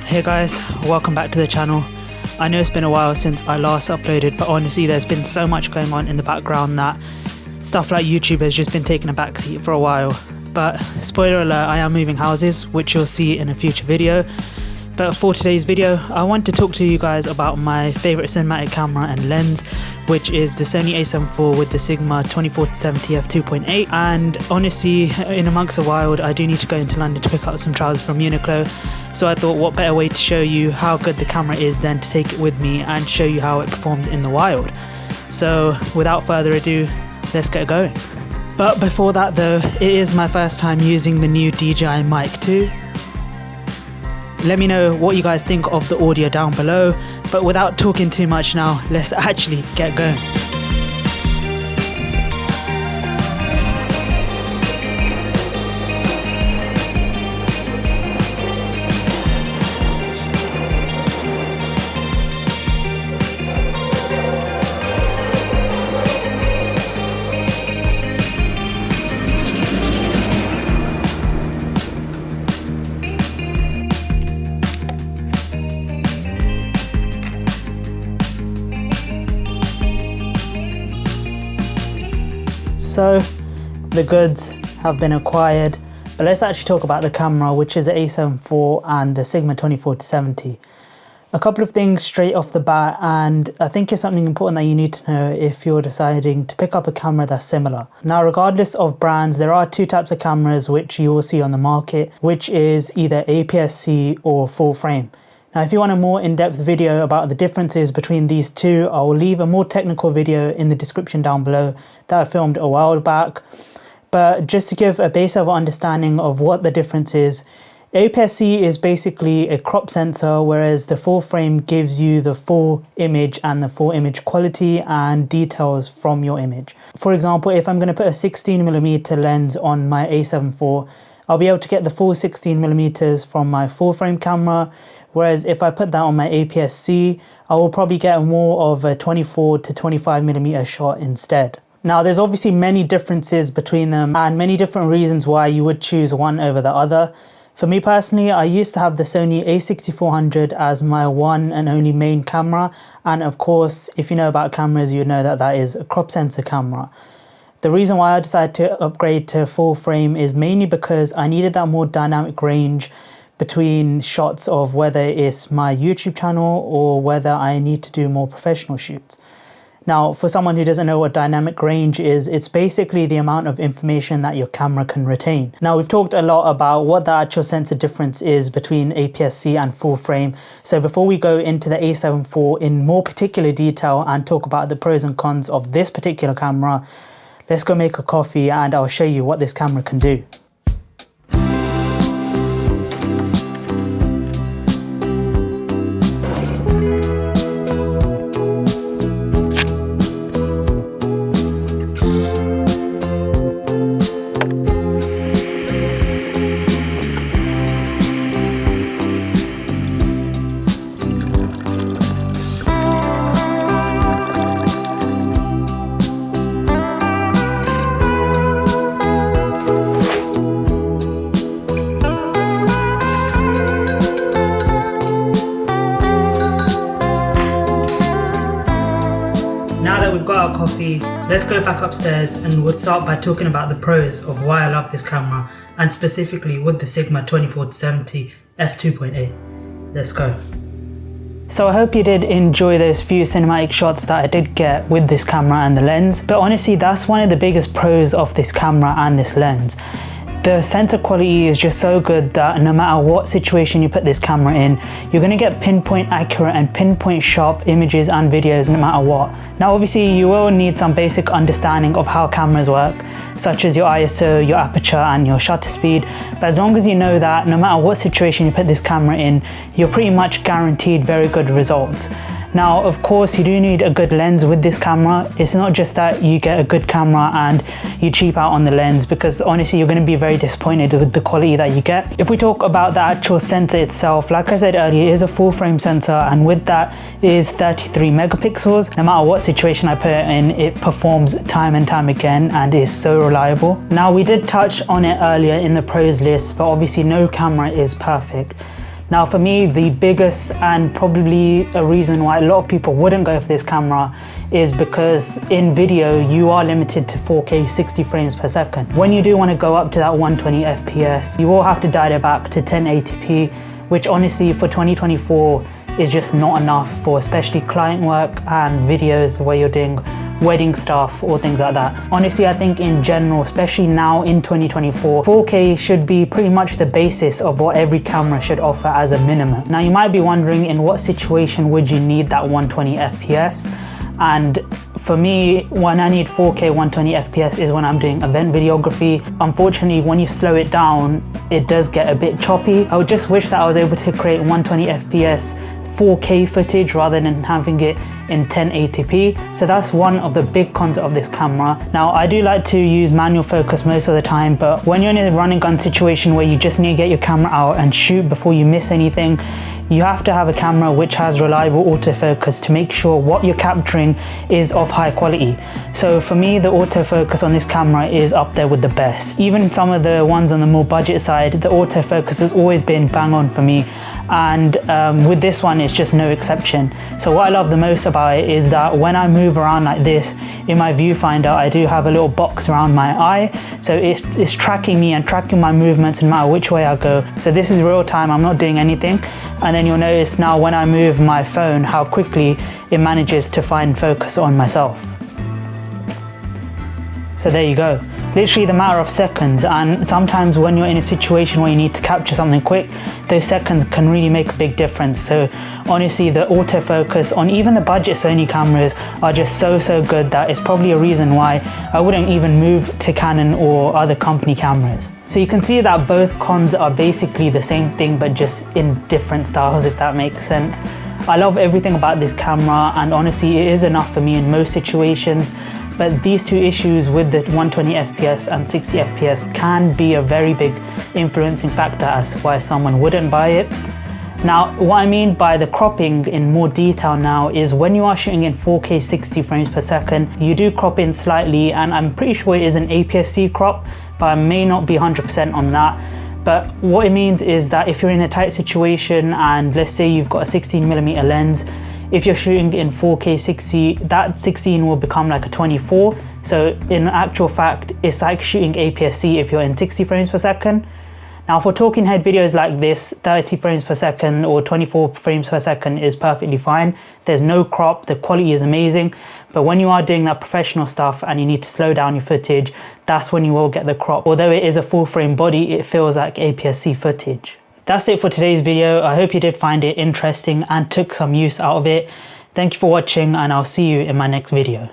Hey guys, welcome back to the channel. I know it's been a while since I last uploaded, but honestly there's been so much going on in the background that stuff like YouTube has just been taking a backseat for a while. But spoiler alert, I am moving houses, which you'll see in a future video. But for today's video, I want to talk to you guys about my favorite cinematic camera and lens, which is the Sony A7IV with the Sigma 24-70 f2.8. And honestly, in amongst the wild, I do need to go into London to pick up some trousers from Uniqlo. So I thought, what better way to show you how good the camera is than to take it with me and show you how it performs in the wild. So without further ado, let's get going. But before that though, it is my first time using the new DJI Mic 2. Let me know what you guys think of the audio down below, but without talking too much now, let's actually get going. So the goods have been acquired, but let's actually talk about the camera, which is the A7IV and the Sigma 24-70. A couple of things straight off the bat, and I think it's something important that you need to know if you're deciding to pick up a camera that's similar. Now, regardless of brands, there are two types of cameras which you will see on the market, which is either APS-C or full frame. Now, if you want a more in-depth video about the differences between these two, I will leave a more technical video in the description down below that I filmed a while back. But just to give a base of understanding of what the difference is, APS-C is basically a crop sensor, whereas the full frame gives you the full image and the full image quality and details from your image. For example, if I'm going to put a 16mm lens on my A7IV, I'll be able to get the full 16mm from my full frame camera. Whereas if I put that on my APS-C, I will probably get more of a 24 to 25mm shot instead. Now, there's obviously many differences between them and many different reasons why you would choose one over the other. For me personally, I used to have the Sony A6400 as my one and only main camera. And of course, if you know about cameras, you know that that is a crop sensor camera. The reason why I decided to upgrade to full frame is mainly because I needed that more dynamic range between shots of whether it's my YouTube channel or whether I need to do more professional shoots. Now, for someone who doesn't know what dynamic range is, it's basically the amount of information that your camera can retain. Now, we've talked a lot about what the actual sensor difference is between APS-C and full frame. So before we go into the A7IV in more particular detail and talk about the pros and cons of this particular camera, let's go make a coffee and I'll show you what this camera can do. We've got our coffee, let's go back upstairs and we'll start by talking about the pros of why I love this camera, and specifically with the Sigma 24-70 f2.8. Let's go. So I hope you did enjoy those few cinematic shots that I did get with this camera and the lens, but honestly that's one of the biggest pros of this camera and this lens. The sensor quality is just so good that no matter what situation you put this camera in, you're going to get pinpoint accurate and pinpoint sharp images and videos no matter what. Now obviously you will need some basic understanding of how cameras work, such as your ISO, your aperture and your shutter speed, but as long as you know that, no matter what situation you put this camera in, you're pretty much guaranteed very good results. Now, of course, you do need a good lens with this camera. It's not just that you get a good camera and you cheap out on the lens, because honestly, you're going to be very disappointed with the quality that you get. If we talk about the actual sensor itself, like I said earlier, it is a full frame sensor, and with that is 33 megapixels. No matter what situation I put it in, it performs time and time again and is so reliable. Now, we did touch on it earlier in the pros list, but obviously no camera is perfect. Now for me, the biggest and probably a reason why a lot of people wouldn't go for this camera is because in video you are limited to 4K 60 frames per second. When you do want to go up to that 120 FPS, you will have to dial it back to 1080p, which honestly for 2024 is just not enough for especially client work and videos where you're doing wedding stuff or things like that. Honestly, I think in general, especially now in 2024, 4K should be pretty much the basis of what every camera should offer as a minimum. Now you might be wondering, in what situation would you need that 120 FPS? And for me, when I need 4K 120 FPS is when I'm doing event videography. Unfortunately, when you slow it down, it does get a bit choppy. I would just wish that I was able to create 120 FPS 4K footage rather than having it in 1080p. So that's one of the big cons of this camera. Now I do like to use manual focus most of the time, but when you're in a run and gun situation where you just need to get your camera out and shoot before you miss anything, you have to have a camera which has reliable autofocus to make sure what you're capturing is of high quality. So for me, the autofocus on this camera is up there with the best. Even some of the ones on the more budget side, the autofocus has always been bang on for me. And with this one, it's just no exception. So what I love the most about it is that when I move around like this in my viewfinder, I do have a little box around my eye, so it's tracking me and tracking my movements no matter which way I go. So this is real time, I'm not doing anything. And then you'll notice now when I move my phone how quickly it manages to find focus on myself. So there you go, literally the matter of seconds. And sometimes when you're in a situation where you need to capture something quick, those seconds can really make a big difference. So honestly, the autofocus on even the budget Sony cameras are just so good that it's probably a reason why I wouldn't even move to Canon or other company cameras. So you can see that both cons are basically the same thing but just in different styles, if that makes sense. I love everything about this camera, and honestly it is enough for me in most situations. But these two issues with the 120 FPS and 60 FPS can be a very big influencing factor as to why someone wouldn't buy it. Now, what I mean by the cropping in more detail now is when you are shooting in 4K 60 frames per second, you do crop in slightly, and I'm pretty sure it is an APS-C crop, but I may not be 100% on that. But what it means is that if you're in a tight situation and let's say you've got a 16mm lens, if you're shooting in 4K 60, that 16 will become like a 24. So in actual fact, it's like shooting APS-C if you're in 60 frames per second. Now for talking head videos like this, 30 frames per second or 24 frames per second is perfectly fine. There's no crop, the quality is amazing. But when you are doing that professional stuff and you need to slow down your footage, that's when you will get the crop. Although it is a full frame body, it feels like APS-C footage. That's it for today's video. I hope you did find it interesting and took some use out of it. Thank you for watching, and I'll see you in my next video.